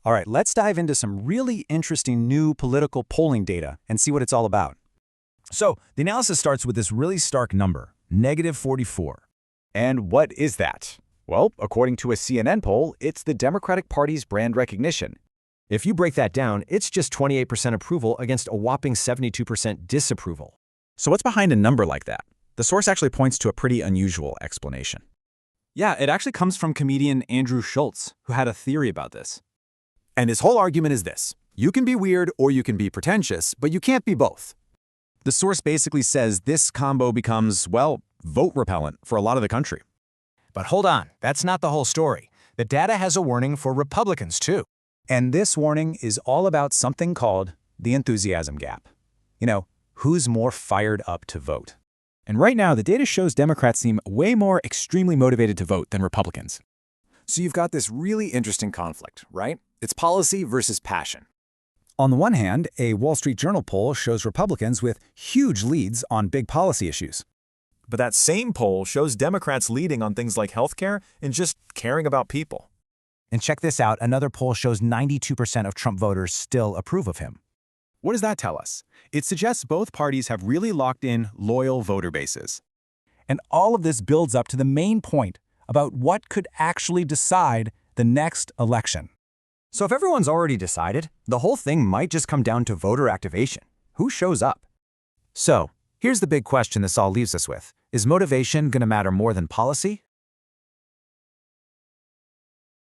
All right, let's dive into some really interesting new political polling data and see what it's all about. So, the analysis starts with this really stark number, -44. And what is that? Well, according to a CNN poll, it's the Democratic Party's brand recognition. If you break that down, it's just 28% approval against a whopping 72% disapproval. So what's behind a number like that? The source actually points to a pretty unusual explanation. Yeah, it actually comes from comedian Andrew Schulz, who had a theory about this. And his whole argument is this: you can be weird or you can be pretentious, but you can't be both. The source basically says this combo becomes, well, vote repellent for a lot of the country. But hold on, that's not the whole story. The data has a warning for Republicans, too. And this warning is all about something called the enthusiasm gap. You know, who's more fired up to vote? And right now, the data shows Democrats seem way more extremely motivated to vote than Republicans. So you've got this really interesting conflict, right? It's policy versus passion. On the one hand, a Wall Street Journal poll shows Republicans with huge leads on big policy issues. But that same poll shows Democrats leading on things like healthcare and just caring about people. And check this out, another poll shows 92% of Trump voters still approve of him. What does that tell us? It suggests both parties have really locked in loyal voter bases. And all of this builds up to the main point about what could actually decide the next election. So if everyone's already decided, the whole thing might just come down to voter activation. Who shows up? So, here's the big question this all leaves us with. Is motivation going to matter more than policy?